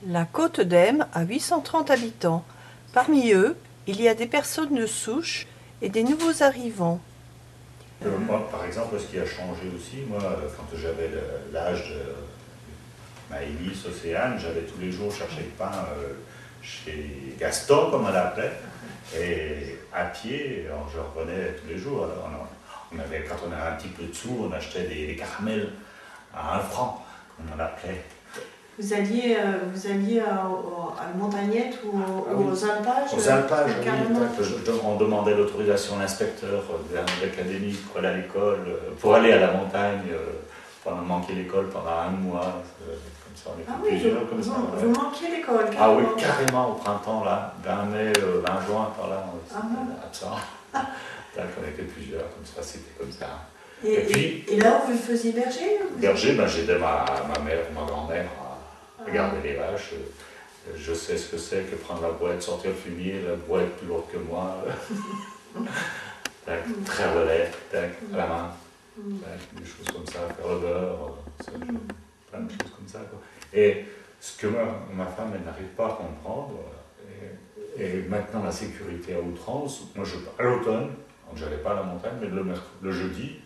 La Côte d'Em a 830 habitants. Parmi eux, il y a des personnes de souche et des nouveaux arrivants. Moi, par exemple, ce qui a changé aussi, moi, quand j'avais l'âge de Maëlys, Océane, j'allais tous les jours chercher le pain chez Gaston, comme on l'appelait, et à pied, alors je revenais tous les jours. Alors, quand on avait un petit peu de sous, on achetait des caramels à 1 franc, comme on l'appelait. Vous alliez à la Montagnette ou aux Alpages? Aux Alpages, oui. On demandait l'autorisation à l'inspecteur de l'académie pour aller à l'école, pour aller à la montagne, pendant manquer l'école pendant 1 mois. Comme ça, on était plusieurs comme ça. Vous manquiez l'école? Ah oui, carrément au printemps, là, 20 mai, 20 juin, par là, on était absent. On était plusieurs, comme ça, c'était comme ça. Et puis, et là où vous faisiez berger? Berger, j'aidais ma mère, ma grand-mère à garder les vaches. Je sais ce que c'est que prendre la brouette, sortir le fumier, la brouette plus lourde que moi. Traire le lait, à la main. Des choses comme ça, faire le beurre, plein de choses comme ça. Quoi. Et ce que ma femme, elle n'arrive pas à comprendre, et maintenant la sécurité à outrance, moi à l'automne, je n'allais pas à la montagne, mais le jeudi,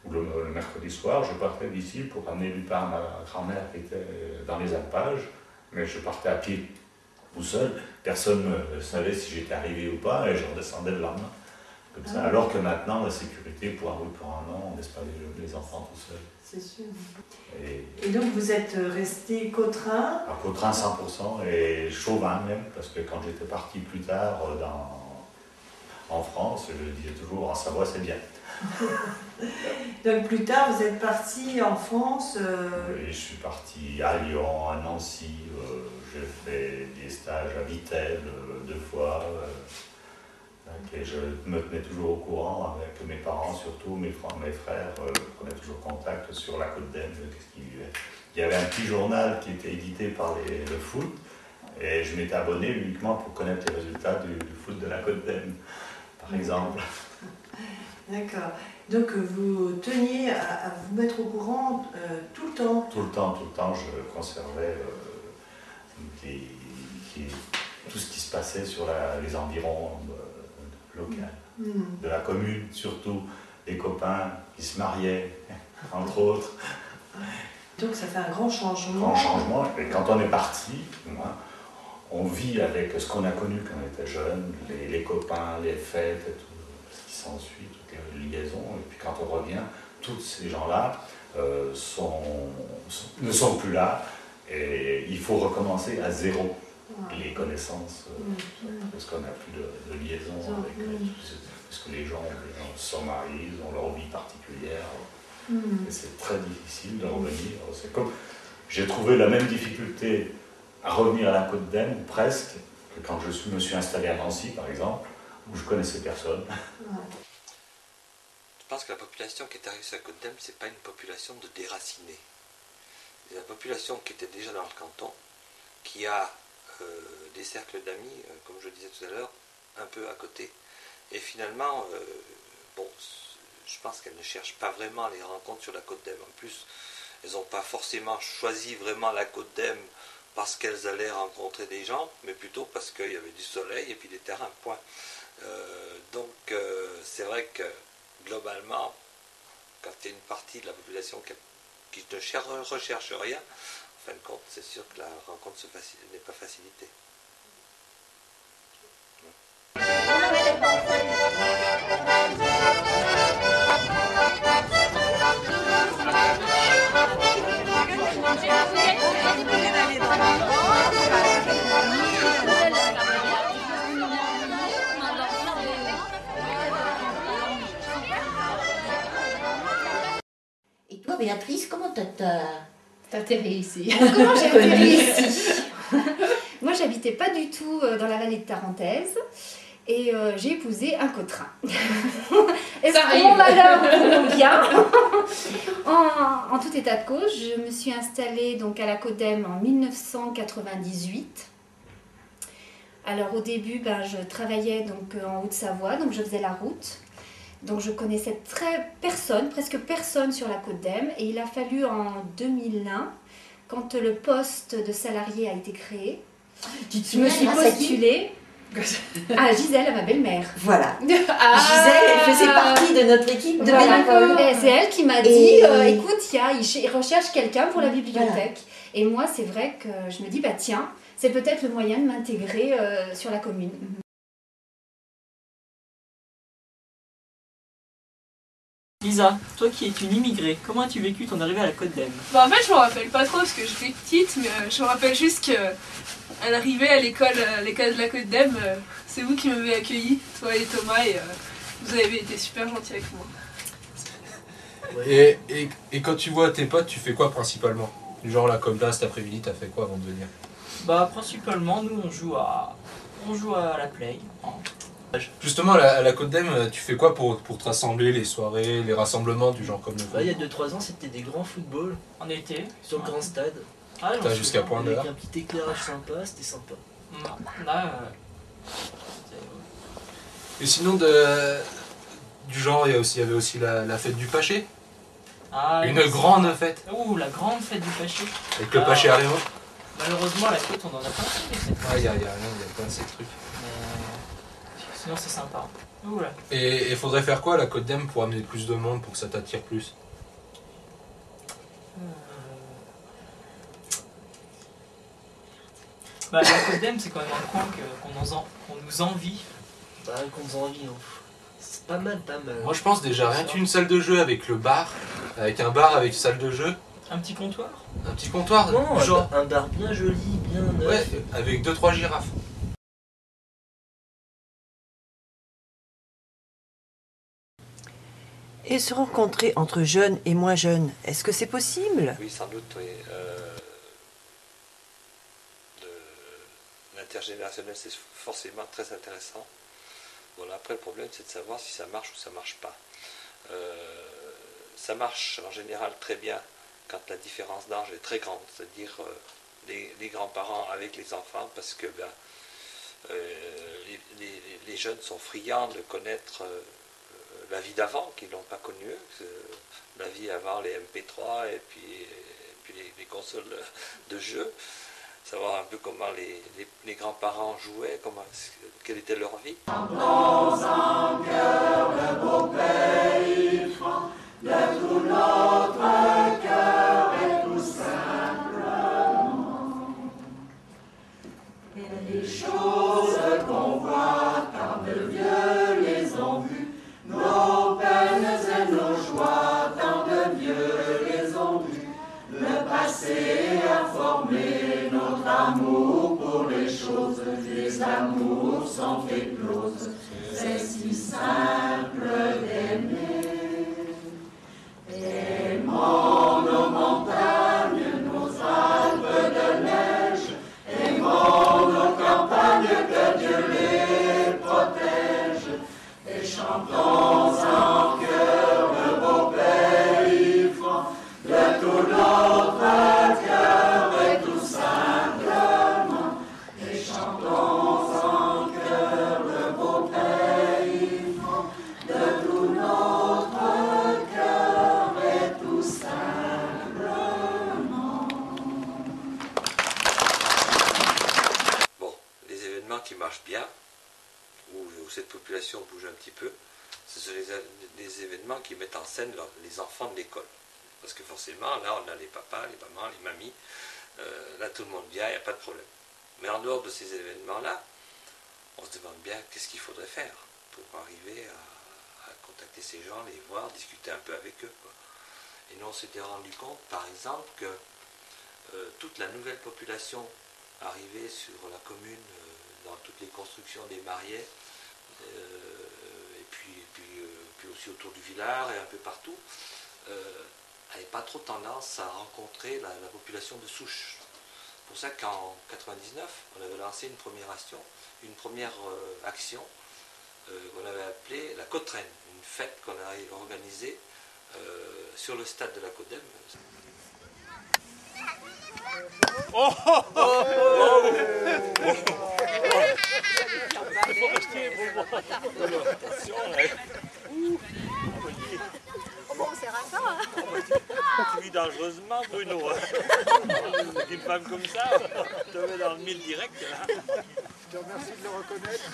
ou le mercredi soir, je partais d'ici pour amener du pain à ma grand-mère qui était dans les Alpages, mais je partais à pied tout seul, personne ne savait si j'étais arrivé ou pas, et je redescendais le lendemain. Comme ça. Alors que maintenant, la sécurité, pour un an, on ne laisse pas les enfants tout seuls. C'est sûr. Et donc vous êtes resté Cautrain? À Cautrain 100%, et Chauvin même, parce que quand j'étais parti plus tard en France, je disais toujours, en Savoie c'est bien. Donc plus tard, vous êtes parti en France? Oui, je suis parti à Lyon, à Nancy, j'ai fait des stages à Vittel 2 fois. Et je me tenais toujours au courant avec mes parents, surtout mes frères, on avait toujours contact sur la Côte d'Em, qu'est-ce qu'ils vivaient. Il y avait un petit journal qui était édité par le foot, et je m'étais abonné uniquement pour connaître les résultats du foot de la Côte d'Em, par exemple. D'accord. Donc vous teniez à vous mettre au courant tout le temps? Tout le temps, je conservais tout ce qui se passait sur les environs locales, de la commune, surtout les copains qui se mariaient, entre autres. Donc ça fait un grand changement. Grand changement, et quand on est parti, on vit avec ce qu'on a connu quand on était jeune, les copains, les fêtes, et tout ce qui s'ensuit, toutes les liaisons, et puis quand on revient, tous ces gens-là ne sont plus là, et il faut recommencer à zéro. Les connaissances, parce qu'on n'a plus de liaison avec parce que les gens se marient, ils ont leur vie particulière, et c'est très difficile de revenir. C'est comme, j'ai trouvé la même difficulté à revenir à la Côte d'Em, presque, que quand je me suis installé à Nancy, par exemple, où je connaissais personne. Je pense que la population qui est arrivée sur la Côte d'Em, ce n'est pas une population de déracinés. C'est la population qui était déjà dans le canton, qui a des cercles d'amis, comme je disais tout à l'heure, un peu à côté. Et finalement, je pense qu'elles ne cherchent pas vraiment les rencontres sur la Côte d'Em. En plus, elles n'ont pas forcément choisi vraiment la Côte d'Em parce qu'elles allaient rencontrer des gens, mais plutôt parce qu'il y avait du soleil et puis des terrains, point. Donc, c'est vrai que, globalement, quand il y a une partie de la population qui ne recherche rien, en fin de compte, c'est sûr que la rencontre n'est pas facilitée. Et toi, Béatrice, comment t'as atterri ici? Comment j'ai atterri ici? Moi, j'habitais pas du tout dans la vallée de Tarentaise et j'ai épousé un Cautrain. Et pour mon malheur, pour mon bien, en tout état de cause, je me suis installée donc à la Côte d'Em en 1998. Alors au début, je travaillais donc en Haute-Savoie, donc je faisais la route. Donc je connaissais presque personne sur la Côte d'Em, et il a fallu en 2001 quand le poste de salarié a été créé, Tu te je me souviens suis grâce à qui? postulée à Gisèle, à ma belle-mère. Voilà. Ah. Gisèle, elle faisait partie de notre équipe de Voilà. bénévoles. Et c'est elle qui m'a dit, Et- écoute, il recherche quelqu'un pour la bibliothèque. Et moi, c'est vrai que je me dis, bah tiens, c'est peut-être le moyen de m'intégrer sur la commune. Lisa, toi qui es une immigrée, comment as-tu vécu ton arrivée à la Côte d'Em? Bah en fait je me rappelle pas trop parce que j'étais petite, mais je me rappelle juste que à l'arrivée à l'école de la Côte d'Em, c'est vous qui m'avez accueilli, toi et Thomas, et vous avez été super gentils avec moi. Et quand tu vois tes potes, tu fais quoi principalement? Genre là, comme là, cet après-midi, t'as fait quoi avant de venir? Bah principalement, nous on joue à la play. Justement, à la Côte d'Em, tu fais quoi pour te rassembler, les soirées, les rassemblements du genre comme le Bah, il y a 2-3 ans, c'était des grands footballs En été. sur le grand stade. Ah, j'en T'as suis jusqu'à point Avec d'heure. un petit éclairage sympa, c'était sympa. Là, Et sinon, du genre, il y avait aussi la fête du Paché. Une grande fête. Ouh, la grande fête du Paché. Avec le Paché à Léon. Malheureusement, la fête, on en a pas fait. Ah, il y a plein de ces trucs. Sinon, c'est sympa. Oula. Et il faudrait faire quoi à la Côte d'Em pour amener plus de monde, pour que ça t'attire plus? Bah, la Côte d'Em, c'est quand même un coin qu'on nous envie. Bah, qu'on nous envie, hein. C'est pas mal, pas mal. Moi, je pense déjà rien qu'une salle de jeu avec le bar, avec un bar avec salle de jeu. Un petit comptoir. Un petit comptoir. Non, genre. un bar bien joli, bien neuf. Ouais, avec 2-3 girafes. Et se rencontrer entre jeunes et moins jeunes, est-ce que c'est possible? Oui, sans doute, oui. L'intergénérationnel, c'est forcément très intéressant. Bon, après, le problème, c'est de savoir si ça marche ou ça marche pas. Ça marche en général très bien quand la différence d'âge est très grande, c'est-à-dire les grands-parents avec les enfants, parce que les jeunes sont friands de connaître la vie d'avant, qu'ils n'ont pas connue, la vie avant les MP3 et puis les consoles de jeux, savoir un peu comment les grands-parents jouaient, quelle était leur vie. Dans un cœur de beau pays franc, de tout notre cœur et tout simplement. Et les choses qu'on voit, car de vieux les ont vues, nos peines et nos joies, tant de vieux les ont vues. Le passé a formé notre amour pour les choses, les amours sont écloses. C'est si simple d'aimer. Aimons nos montagnes, nos Alpes de neige, aimons nos campagnes, que Dieu les protège, et chantons en cœur le beau pays franc, de tout notre cœur et tout simplement, et chantons en cœur le beau pays franc, de tout notre cœur et tout simplement. Bon, les événements qui marchent bien, où cette population bouge un petit peu, ce sont les événements qui mettent en scène les enfants de l'école. Parce que forcément, là, on a les papas, les mamans, les mamies, là, tout le monde vient, il n'y a pas de problème. Mais en dehors de ces événements-là, on se demande bien qu'est-ce qu'il faudrait faire pour arriver à contacter ces gens, les voir, discuter un peu avec eux, quoi. Et nous, on s'était rendu compte, par exemple, que toute la nouvelle population arrivée sur la commune, dans toutes les constructions des Mariets, et puis aussi autour du village et un peu partout, n'avait pas trop tendance à rencontrer la population de souche. C'est pour ça qu'en 99, on avait lancé une première action qu'on avait appelée la Côte-Reine, une fête qu'on a organisée sur le stade de la Côte d'Em. Oh, oh, oh, oh. Bon, c'est rare ça. dangereusement, Bruno. Avec une femme comme ça, je te mets dans le mille direct. Là. Je te remercie de le reconnaître.